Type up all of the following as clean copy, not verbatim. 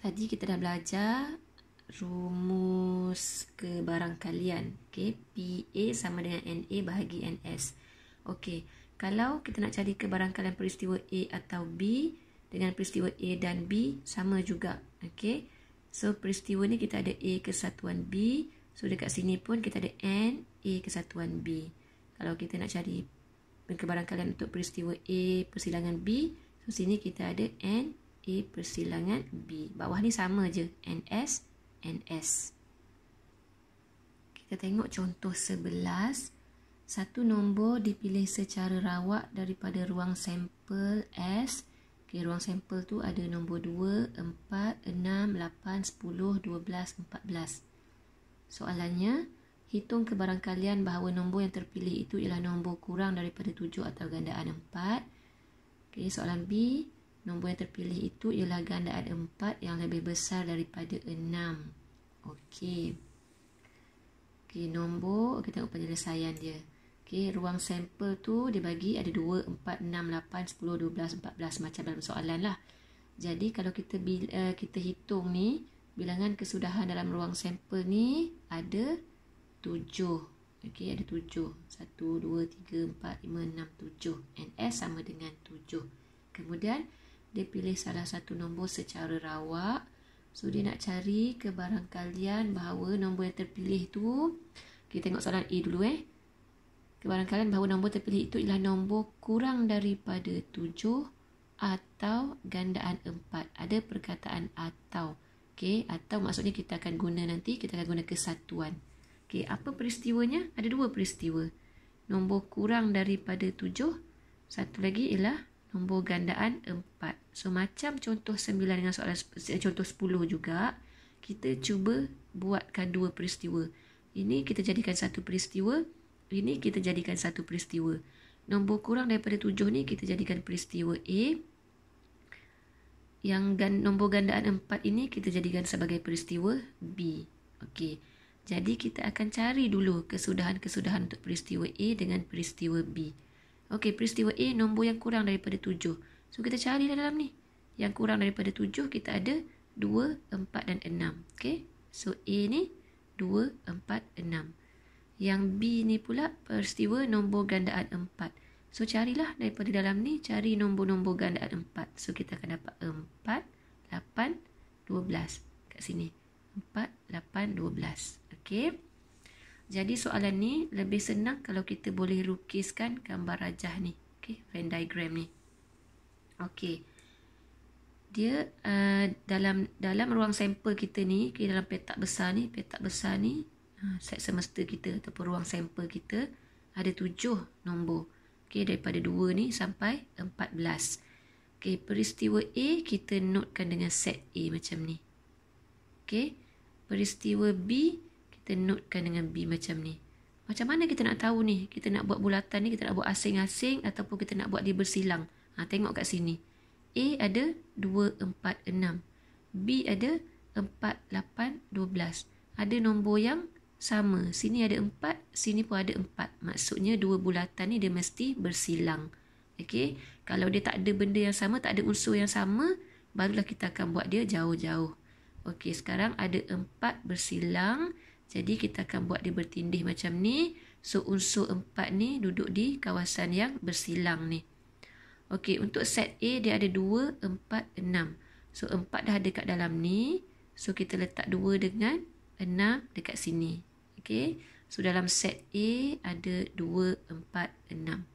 Tadi kita dah belajar rumus kebarangkalian. Okay, PA sama dengan NA bahagi NS. Okay, kalau kita nak cari kebarangkalian peristiwa A atau B dengan peristiwa A dan B sama juga. Okay, so peristiwa ni kita ada A kesatuan B. So dekat sini pun kita ada N A kesatuan B. Kalau kita nak cari kebarangkalian untuk peristiwa A persilangan B, so sini kita ada N A persilangan B. Bawah ni sama je, NS, NS. Kita tengok contoh 11. Satu nombor dipilih secara rawak daripada ruang sampel S. Okay, ruang sampel tu ada nombor 2, 4, 6, 8, 10, 12, 14. Soalannya, hitung kebarangkalian bahawa nombor yang terpilih itu ialah nombor kurang daripada 7 atau gandaan 4. Okay, soalan B. Nombor yang terpilih itu ialah gandaan 4 yang lebih besar daripada 6. Okey. Okey, nombor, kita tengok penyelesaian dia. Okey, ruang sampel tu dia bagi ada 2, 4, 6, 8, 10, 12, 14 macam dalam soalan lah. Jadi kalau kita hitung ni, bilangan kesudahan dalam ruang sampel ni ada 7. Okey, ada 7. 1, 2, 3, 4, 5, 6, 7. NS sama dengan 7. Kemudian dia pilih salah satu nombor secara rawak. So, dia nak cari kebarangkalian bahawa nombor yang terpilih tu, kita tengok soalan A dulu Kebarangkalian bahawa nombor terpilih itu ialah nombor kurang daripada 7 atau gandaan 4. Ada perkataan atau. Okey, atau maksudnya kita akan guna nanti, kita akan guna kesatuan. Okey, apa peristiwanya? Ada dua peristiwa. Nombor kurang daripada 7, satu lagi ialah nombor gandaan 4. So, macam contoh 9 dengan soalan contoh 10 juga, kita cuba buatkan dua peristiwa. Ini kita jadikan satu peristiwa, ini kita jadikan satu peristiwa. Nombor kurang daripada 7 ni kita jadikan peristiwa A. Yang nombor gandaan 4 ini kita jadikan sebagai peristiwa B. Okey. Jadi, kita akan cari dulu kesudahan-kesudahan untuk peristiwa A dengan peristiwa B. Okey, peristiwa A nombor yang kurang daripada 7. So, kita carilah dalam ni. Yang kurang daripada 7 kita ada 2, 4 dan 6. Okey. So, A ni 2, 4, 6. Yang B ni pula peristiwa nombor gandaan 4. So, carilah daripada dalam ni, cari nombor-nombor gandaan 4. So, kita akan dapat 4, 8, 12. Kat sini. 4, 8, 12. Okey. Jadi soalan ni lebih senang kalau kita boleh lukiskan gambar rajah ni. Okey, Venn diagram ni. Okey. Dia dalam ruang sampel kita ni, dalam petak besar ni, set semesta kita ataupun ruang sampel kita ada 7 nombor. Okey, daripada 2 ni sampai 14. Okey, peristiwa A kita notekan dengan set A macam ni. Okey. Peristiwa B kita notekan dengan B macam ni. Macam mana kita nak tahu ni? Kita nak buat bulatan ni, kita nak buat asing-asing ataupun kita nak buat dia bersilang. Tengok kat sini. A ada 2, 4, 6. B ada 4, 8, 12. Ada nombor yang sama. Sini ada 4, sini pun ada 4. Maksudnya dua bulatan ni dia mesti bersilang. Okey. Kalau dia tak ada benda yang sama, tak ada unsur yang sama, barulah kita akan buat dia jauh-jauh. Okey, sekarang ada 4 bersilang. Jadi, kita akan buat dia bertindih macam ni. So, unsur 4 ni duduk di kawasan yang bersilang ni. Okey, untuk set A, dia ada 2, 4, 6. So, 4 dah ada kat dalam ni. So, kita letak 2 dengan 6 dekat sini. Okey, so dalam set A ada 2, 4, 6.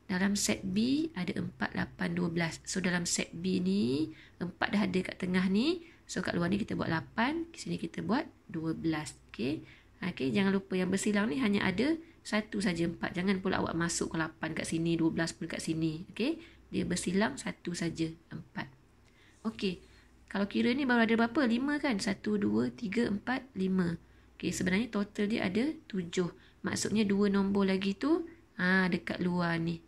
Dalam set B ada 4, 8, 12. So, dalam set B ni, 4 dah ada kat tengah ni. So, kat luar ni kita buat 8. Di sini kita buat 12. Okey. Okey, jangan lupa yang bersilang ni hanya ada satu saja 4. Jangan pula awak masuk ke 8 kat sini, 12 pun kat sini. Okey. Dia bersilang satu saja 4. Okey. Kalau kira ni baru ada berapa? 5 kan? 1, 2, 3, 4, 5. Okey, sebenarnya total dia ada 7. Maksudnya 2 nombor lagi tu dekat luar ni.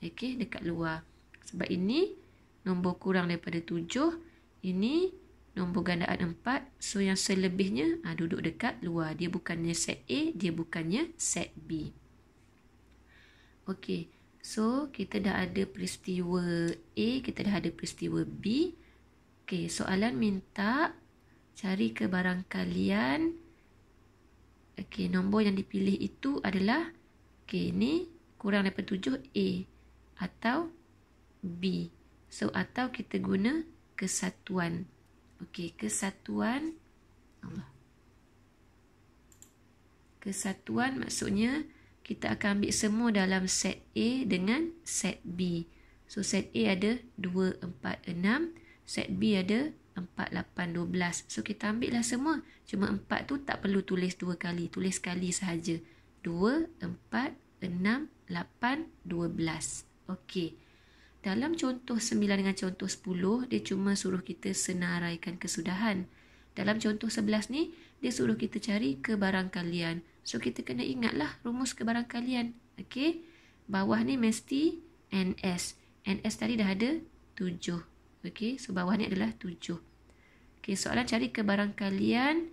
Okey, dekat luar. Sebab ini nombor kurang daripada 7. Ini nombor gandaan 4. So, yang selebihnya duduk dekat luar. Dia bukannya set A, dia bukannya set B. Okey. So, kita dah ada peristiwa A, kita dah ada peristiwa B. Okey, soalan minta cari kebarangkalian. Okey, nombor yang dipilih itu adalah, okey, ni kurang daripada 7 A atau B. So, atau kita guna kesatuan. Okey, kesatuan. Allah. Kesatuan maksudnya kita akan ambil semua dalam set A dengan set B. So, set A ada 2, 4, 6. Set B ada 4, 8, 12. So, kita ambil lah semua. Cuma 4 tu tak perlu tulis 2 kali. Tulis sekali sahaja. 2, 4, 6, 8, 12. Okey. Dalam contoh 9 dengan contoh 10, dia cuma suruh kita senaraikan kesudahan. Dalam contoh 11 ni, dia suruh kita cari kebarangkalian. So, kita kena ingatlah rumus kebarangkalian. Okey. Bawah ni mesti NS. NS tadi dah ada 7. Okey. So, bawah ni adalah 7. Okey. Soalan cari kebarangkalian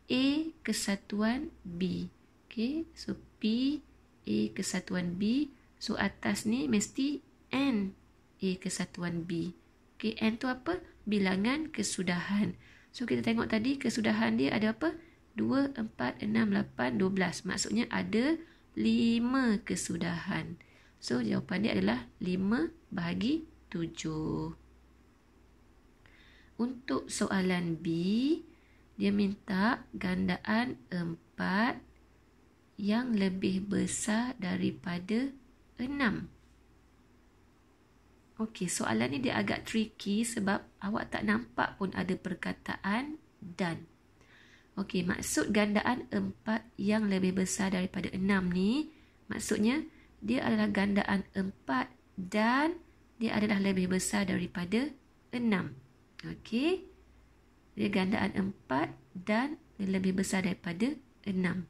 A kesatuan B. Okey. So, P A kesatuan B. So, atas ni mesti N A kesatuan B. Okey. N tu apa? Bilangan kesudahan. So, kita tengok tadi kesudahan dia ada apa? 2, 4, 6, 8, 12. Maksudnya ada 5 kesudahan. So, jawapan dia adalah 5 bahagi 7. Untuk soalan B, dia minta gandaan 4 yang lebih besar daripada 6. Okey, soalan ni dia agak tricky sebab awak tak nampak pun ada perkataan dan. Okey, maksud gandaan 4 yang lebih besar daripada 6 ni, maksudnya dia adalah gandaan 4 dan dia adalah lebih besar daripada 6. Okey. Dia gandaan 4 dan lebih besar daripada 6.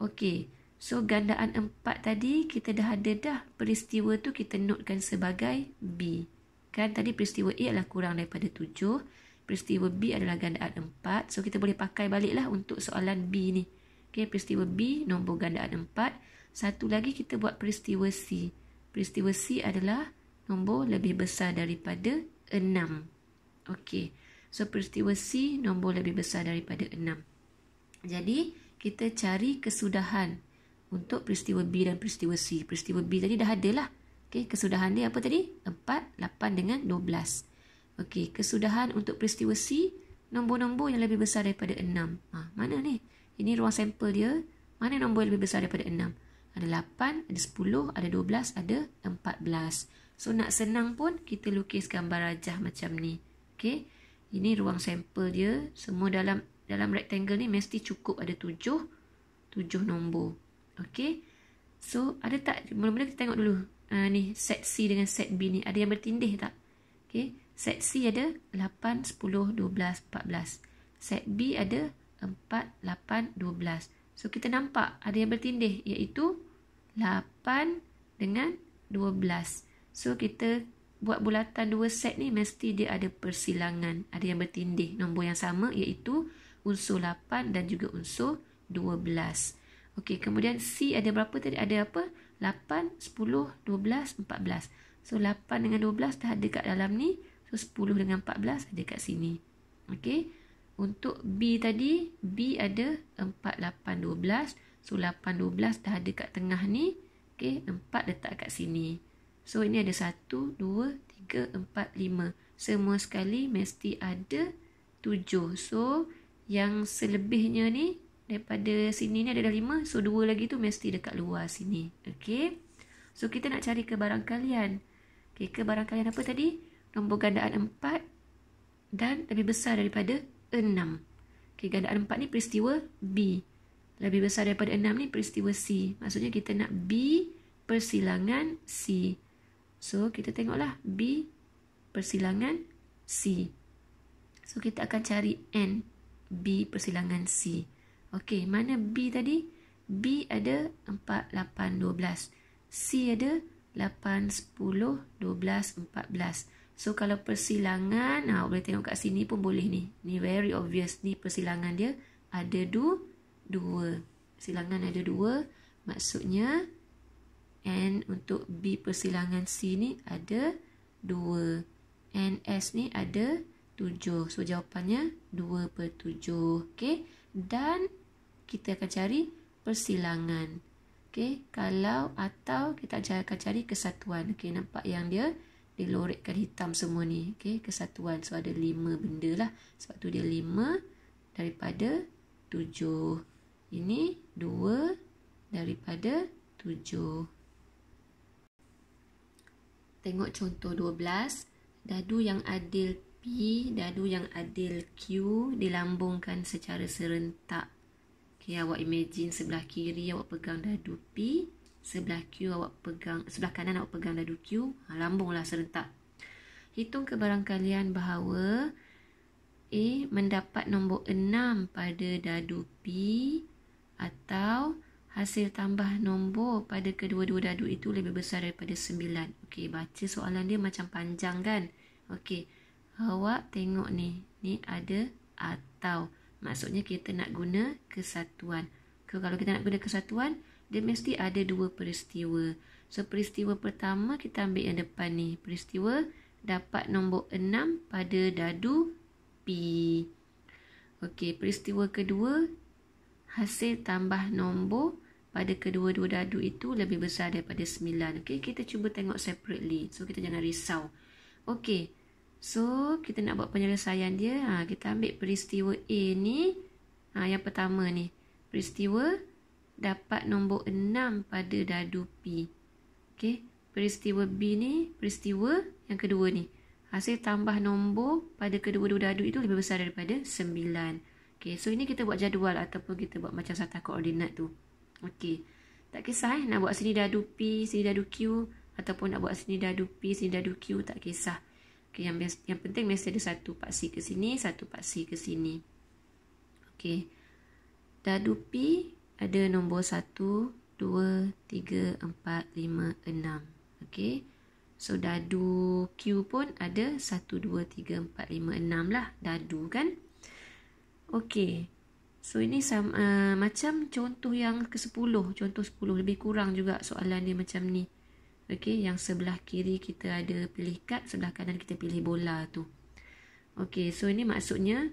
Okey. So, gandaan 4 tadi kita dah ada dah. Peristiwa tu kita notekan sebagai B. Kan tadi peristiwa A adalah kurang daripada 7. Peristiwa B adalah gandaan 4. So, kita boleh pakai baliklah untuk soalan B ni. Okey, peristiwa B nombor gandaan 4. Satu lagi kita buat peristiwa C. Peristiwa C adalah nombor lebih besar daripada 6. Okey. So, peristiwa C nombor lebih besar daripada 6. Jadi, kita cari kesudahan untuk peristiwa B dan peristiwa C. Peristiwa B tadi dah ada lah. Okey, kesudahan dia apa tadi? 4, 8 dengan 12. Okey, kesudahan untuk peristiwa C, nombor-nombor yang lebih besar daripada 6. Mana ni? Ini ruang sampel dia. Mana nombor yang lebih besar daripada 6? Ada 8, ada 10, ada 12, ada 14. So, nak senang pun kita lukis gambar rajah macam ni. Okey, ini ruang sampel dia. Semua dalam rectangle ni mesti cukup ada 7 nombor. Okey. So, ada tak? Mula-mula kita tengok dulu. Ni, set C dengan set B ni. Ada yang bertindih tak? Okey. Set C ada 8, 10, 12, 14. Set B ada 4, 8, 12. So, kita nampak ada yang bertindih. Iaitu 8 dengan 12. So, kita buat bulatan dua set ni mesti dia ada persilangan. Ada yang bertindih. Nombor yang sama iaitu unsur 8 dan juga unsur 12. Okey, kemudian C ada berapa tadi? Ada apa? 8, 10, 12, 14. So, 8 dengan 12 dah ada kat dalam ni. So, 10 dengan 14 ada kat sini. Okey. Untuk B tadi, B ada 4, 8, 12. So, 8, 12 dah ada kat tengah ni. Okey, 4 letak kat sini. So, ini ada 1, 2, 3, 4, 5. Semua sekali mesti ada 7. So, yang selebihnya ni, daripada sini ni ada dah 5. So, 2 lagi tu mesti dekat luar sini. Okey. So, kita nak cari kebarangkalian. Okey, kebarangkalian apa tadi? Nombor gandaan 4 dan lebih besar daripada 6. Okey, gandaan 4 ni peristiwa B. Lebih besar daripada 6 ni peristiwa C. Maksudnya kita nak B persilangan C. So, kita tengoklah B persilangan C. So, kita akan cari N B persilangan C. Okey, mana B tadi? B ada 4, 8, 12. C ada 8, 10, 12, 14. So, kalau persilangan, boleh tengok kat sini pun boleh ni. Ni very obvious. Ni persilangan dia ada 2. Persilangan ada 2. Maksudnya, N untuk B persilangan C ni ada 2. NS ni ada 7. So jawapannya 2/7. Okey. Dan kita akan cari persilangan. Okey, kalau atau kita akan cari kesatuan. Okey, nampak yang dia dilorekkan hitam semua ni. Okey, kesatuan. So ada 5 benda lah. Sebab tu dia 5 daripada 7. Ini 2 daripada 7. Tengok contoh 12. Dadu yang adil P, dadu yang adil Q dilambungkan secara serentak. Okay, awak imagine sebelah kiri awak pegang dadu P, sebelah kanan awak pegang dadu Q, lambunglah serentak. Hitung kebarangkalian bahawa A mendapat nombor 6 pada dadu P atau hasil tambah nombor pada kedua-dua dadu itu lebih besar daripada 9. Okey, baca soalan dia macam panjang kan? Okey, awak tengok ni. Ni ada atau. Maksudnya kita nak guna kesatuan. Kalau kita nak guna kesatuan, dia mesti ada 2 peristiwa. So, peristiwa pertama kita ambil yang depan ni. Peristiwa dapat nombor 6 pada dadu P. Okey, peristiwa kedua, hasil tambah nombor pada kedua-dua dadu itu lebih besar daripada 9. Okey, kita cuba tengok separately. So, kita jangan risau. Okey, so kita nak buat penyelesaian dia. Kita ambil peristiwa A ni. Yang pertama ni. Peristiwa dapat nombor 6 pada dadu P. Okey, peristiwa B ni, peristiwa yang kedua ni. Hasil tambah nombor pada kedua-dua dadu itu lebih besar daripada 9. Okey, so ini kita buat jadual ataupun kita buat macam sata koordinat tu. Okey, tak kisah nak buat sini dadu P, sini dadu Q, ataupun nak buat sini dadu P, sini dadu Q, tak kisah. Okay, yang penting mesti ada satu paksi ke sini, satu paksi ke sini. Okey, dadu P ada nombor 1, 2, 3, 4, 5, 6. Okey, so dadu Q pun ada 1, 2, 3, 4, 5, 6 lah dadu kan. Okey, so ini macam contoh yang ke-10. Contoh 10 lebih kurang juga soalan dia macam ni. Okey, yang sebelah kiri kita ada pilih kad, sebelah kanan kita pilih bola tu. Okey, so ini maksudnya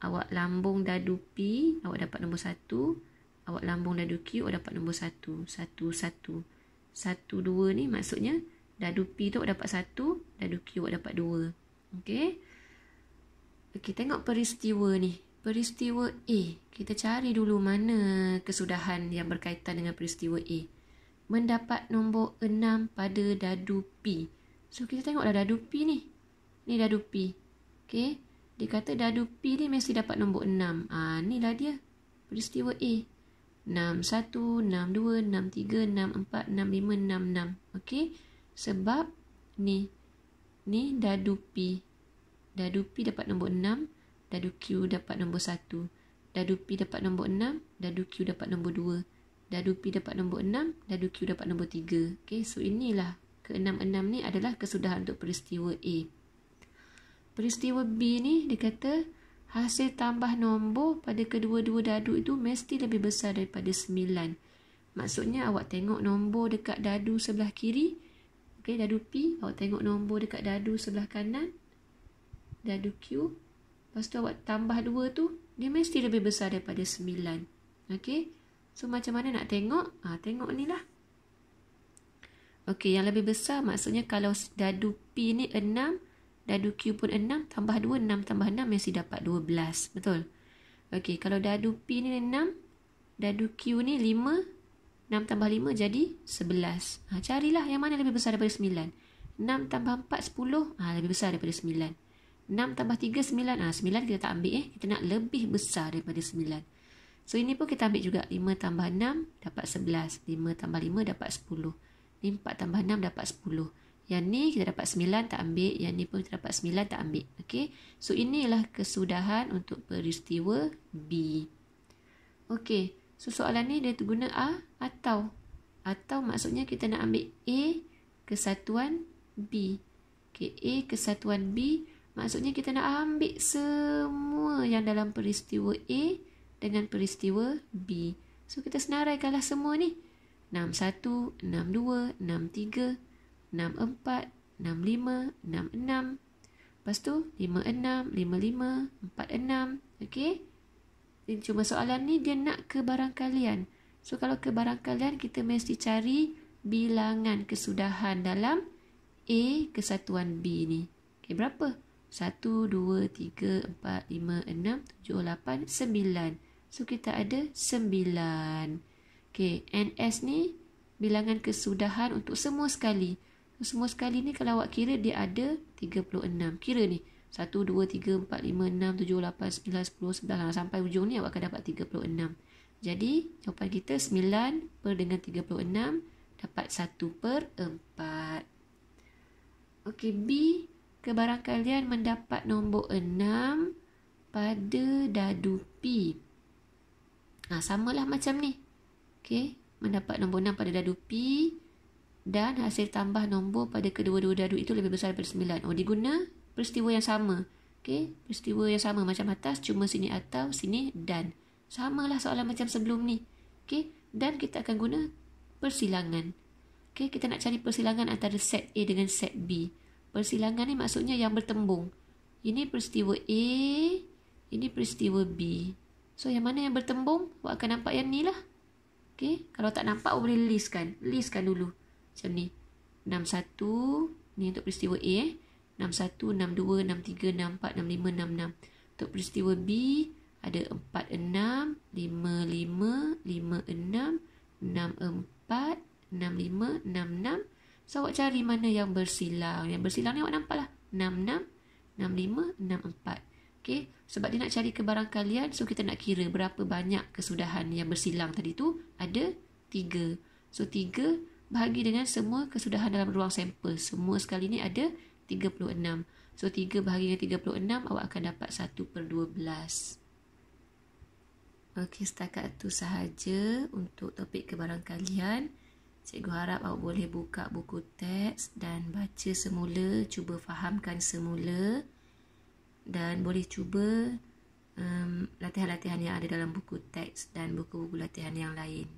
awak lambung dadu P, awak dapat nombor 1. Awak lambung dadu Q, awak dapat nombor 1. 1, 1. 1, 2 ni maksudnya dadu P tu awak dapat 1, dadu Q awak dapat 2. Okey. Okey, tengok peristiwa ni. Peristiwa A. Kita cari dulu mana kesudahan yang berkaitan dengan peristiwa A. Mendapat nombor 6 pada dadu P. So, kita tengoklah dadu P ni. Ni dadu P. Okey. Dia kata dadu P ni mesti dapat nombor 6. Inilah dia. Peristiwa A. 6, 1, 6, 2, 6, 3, 6, 4, 6, 5, 6, 6. Okey. Sebab ni. Ni dadu P. Dadu P dapat nombor 6. Dadu Q dapat nombor 1. Dadu P dapat nombor 6. Dadu Q dapat nombor 2. Dadu P dapat nombor 6, dadu Q dapat nombor 3. Okey, so inilah ke-6-6 ni adalah kesudahan untuk peristiwa A. Peristiwa B ni dia kata hasil tambah nombor pada kedua-dua dadu itu mesti lebih besar daripada 9. Maksudnya awak tengok nombor dekat dadu sebelah kiri. Okey, dadu P, awak tengok nombor dekat dadu sebelah kanan. Dadu Q. Lepas tu awak tambah 2 tu, dia mesti lebih besar daripada 9. Okey. So, macam mana nak tengok? Tengok ni lah. Okey, yang lebih besar maksudnya kalau dadu P ni 6, dadu Q pun 6, tambah 2, 6 tambah 6 mesti dapat 12. Betul? Okey, kalau dadu P ni 6, dadu Q ni 5, 6 tambah 5 jadi 11. Carilah yang mana lebih besar daripada 9. 6 tambah 4, 10. Lebih besar daripada 9. 6 tambah 3, 9. 9 kita tak ambil. Kita nak lebih besar daripada 9. So, ini pun kita ambil juga. 5 tambah 6 dapat 11. 5 tambah 5 dapat 10. 4 tambah 6 dapat 10. Yang ni kita dapat 9 tak ambil. Yang ni pun kita dapat 9 tak ambil. Okey. So, inilah kesudahan untuk peristiwa B. Okey. So, soalan ni dia guna atau. Atau maksudnya kita nak ambil A kesatuan B. Okey. A kesatuan B. Maksudnya kita nak ambil semua yang dalam peristiwa A dengan peristiwa B. So, kita senaraikanlah semua ni. 61, 62, 63, 64, 65, 66. Lepas tu 56, 55, 46. Okey. Cuma soalan ni dia nak ke barangkalian. So kalau ke barangkalian kita mesti cari bilangan kesudahan dalam A kesatuan B ni. Okey, berapa? 1, 2, 3, 4, 5, 6, 7, 8, 9. So kita ada 9. Okey, NS ni bilangan kesudahan untuk semua sekali. Semua sekali ni kalau awak kira dia ada 36. Kira ni 1, 2, 3, 4, 5, 6, 7, 8, 9, 10, 11. Sampai hujung ni awak akan dapat 36. Jadi jawapan kita 9 per dengan 36 dapat 1/4. Okey, B kebarangkalian mendapat nombor 6 pada dadu P. Samalah macam ni. Okey, mendapat nombor 6 pada dadu P dan hasil tambah nombor pada kedua-dua dadu itu lebih besar daripada 9. Diguna peristiwa yang sama. Okey, peristiwa yang sama macam atas, cuma sini atau sini dan. Samalah soalan macam sebelum ni. Okey, dan kita akan guna persilangan. Okey, kita nak cari persilangan antara set A dengan set B. Persilangan ni maksudnya yang bertembung. Ini peristiwa A, ini peristiwa B. So yang mana yang bertembung? Awak akan nampak yang ni lah. Okey, kalau tak nampak awak boleh listkan. Listkan dulu. Macam ni. 61, ni untuk peristiwa A. 61, 62, 63, 64, 65, 66. Untuk peristiwa B, ada 46, 55, 56, 64, 65, 66. So awak cari mana yang bersilang. Yang bersilang ni awak nampak lah. 66, 65, 64. Okay. Sebab dia nak cari kebarangkalian. So kita nak kira berapa banyak kesudahan yang bersilang tadi tu. Ada 3. So 3 bahagi dengan semua kesudahan dalam ruang sampel. Semua sekali ni ada 36. So 3 bahagi dengan 36 awak akan dapat 1/12. Okey, setakat itu sahaja untuk topik kebarangkalian. Cikgu harap awak boleh buka buku teks dan baca semula, cuba fahamkan semula dan boleh cuba latihan-latihan yang ada dalam buku teks dan buku-buku latihan yang lain.